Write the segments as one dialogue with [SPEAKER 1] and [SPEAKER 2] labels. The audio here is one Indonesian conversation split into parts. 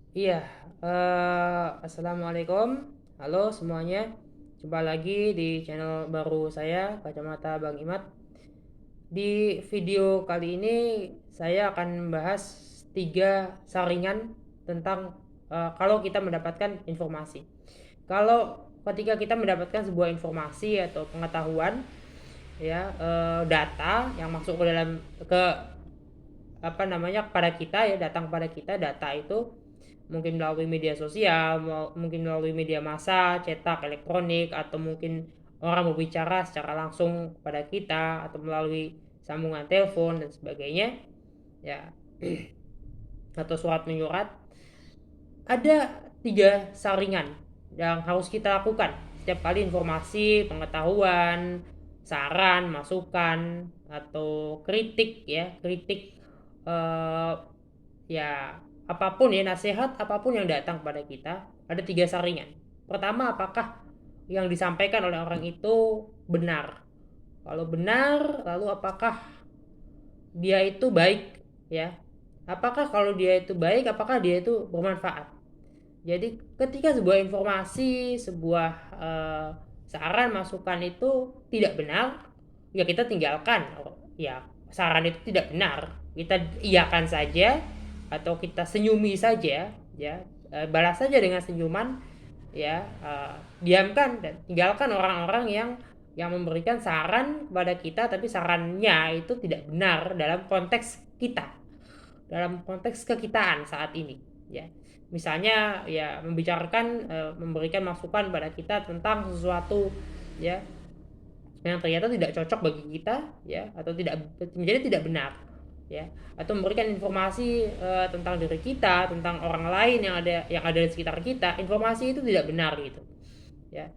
[SPEAKER 1] Iya, assalamualaikum. Halo semuanya. Jumpa lagi di channel baru saya, Kacamata Bang Imat. Di video kali ini saya akan membahas tiga saringan tentang kalau kita mendapatkan informasi. Kalau ketika kita mendapatkan sebuah informasi atau pengetahuan, ya, data yang masuk ke dalam ke apa namanya kepada kita, ya, datang pada kita data itu mungkin melalui media sosial, mungkin melalui media massa, cetak, elektronik, atau mungkin orang berbicara secara langsung kepada kita atau melalui sambungan telepon dan sebagainya, ya, atau surat menyurat. Ada tiga saringan yang harus kita lakukan setiap kali informasi, pengetahuan, saran, masukan, atau kritik, ya, kritik, eh, ya, apapun, ya, nasihat apapun yang datang kepada kita. Ada tiga saringan. Pertama, apakah yang disampaikan oleh orang itu benar? Kalau benar, lalu apakah dia itu baik, ya? Apakah kalau dia itu baik, apakah dia itu bermanfaat? Jadi ketika sebuah informasi, sebuah saran, masukan itu tidak benar, ya kita tinggalkan. Ya, saran itu tidak benar, kita iyakan saja atau kita senyumi saja, ya, balas saja dengan senyuman, ya, diamkan dan tinggalkan orang-orang yang memberikan saran kepada kita tapi sarannya itu tidak benar dalam konteks kita, dalam konteks kekitaan saat ini, ya. Misalnya, ya, memberikan masukan pada kita tentang sesuatu, ya, yang ternyata tidak cocok bagi kita, ya, atau tidak menjadi tidak benar, ya, atau memberikan informasi tentang diri kita, tentang orang lain yang ada di sekitar kita, informasi itu tidak benar gitu, ya,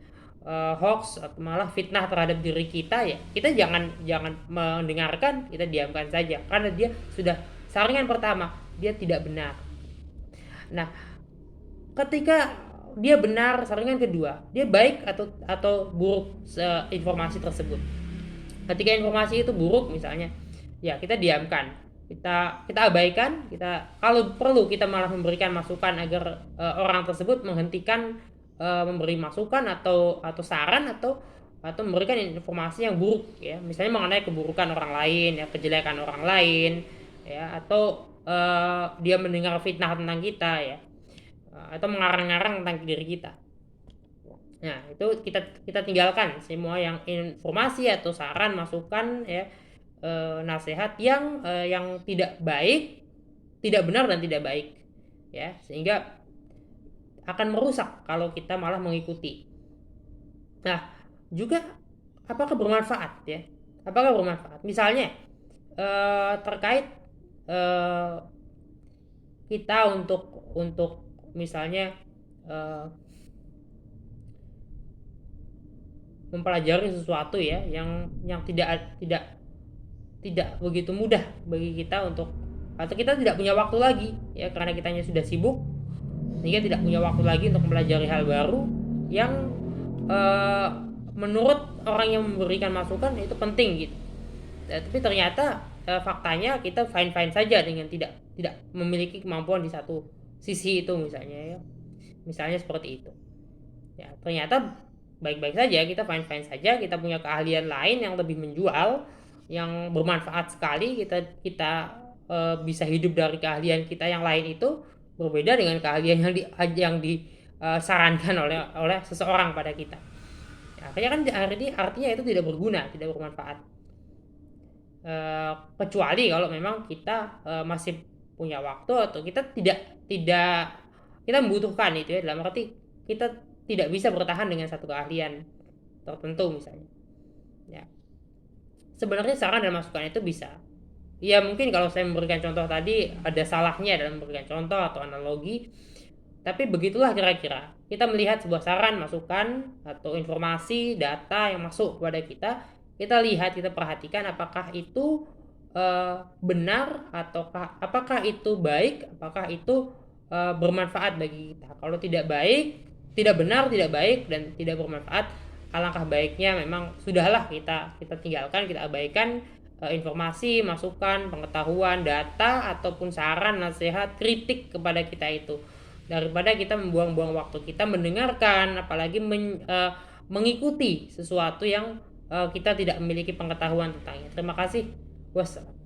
[SPEAKER 1] hoax atau malah fitnah terhadap diri kita, ya, kita jangan jangan mendengarkan, kita diamkan saja karena dia sudah saringan pertama, dia tidak benar. Nah, ketika dia benar, saringan kedua, dia baik atau buruk informasi tersebut. Ketika informasi itu buruk misalnya, ya, kita diamkan, kita abaikan, kita kalau perlu kita malah memberikan masukan agar orang tersebut menghentikan memberi masukan atau saran atau memberikan informasi yang buruk, ya, misalnya mengenai keburukan orang lain, ya, kejelekan orang lain, ya, atau dia mendengar fitnah tentang kita, ya, atau mengarang-arang tentang diri kita. Nah, itu kita kita tinggalkan semua yang informasi atau saran, masukan, ya, nasihat yang tidak baik, tidak benar dan tidak baik, ya, sehingga akan merusak kalau kita malah mengikuti. Nah, juga apakah bermanfaat, ya? Apakah bermanfaat? Misalnya terkait eh, kita untuk misalnya eh, mempelajari sesuatu, ya, yang tidak tidak tidak begitu mudah bagi kita untuk, atau kita tidak punya waktu lagi, ya, karena kitanya sudah sibuk sehingga tidak punya waktu lagi untuk mempelajari hal baru yang eh, menurut orang yang memberikan masukan itu penting gitu. Tapi ternyata faktanya kita fine fine saja dengan tidak tidak memiliki kemampuan di satu sisi itu, misalnya, ya, misalnya seperti itu, ya, ternyata baik-baik saja, kita fine-fine saja, kita punya keahlian lain yang lebih menjual, yang bermanfaat sekali, kita bisa hidup dari keahlian kita yang lain itu, berbeda dengan keahlian disarankan oleh seseorang pada kita, ya, akhirnya kan artinya itu tidak berguna, tidak bermanfaat. Kecuali kalau memang kita masih punya waktu atau kita tidak tidak kita membutuhkan itu, ya, dalam arti kita tidak bisa bertahan dengan satu keahlian tertentu misalnya, ya, sebenarnya saran dan masukan itu bisa, ya, mungkin kalau saya memberikan contoh tadi ada salahnya dalam memberikan contoh atau analogi, tapi begitulah kira-kira kita melihat sebuah saran, masukan, atau informasi, data yang masuk kepada kita, kita lihat, kita perhatikan apakah itu benar, ataukah apakah itu baik, apakah itu bermanfaat bagi kita. Kalau tidak baik, tidak benar, tidak baik, dan tidak bermanfaat, alangkah baiknya memang sudahlah kita kita tinggalkan, kita abaikan informasi, masukan, pengetahuan, data, ataupun saran, nasihat, kritik kepada kita itu, daripada kita membuang-buang waktu kita mendengarkan, apalagi mengikuti sesuatu yang kita tidak memiliki pengetahuan tentangnya. Terima kasih. Wassalam.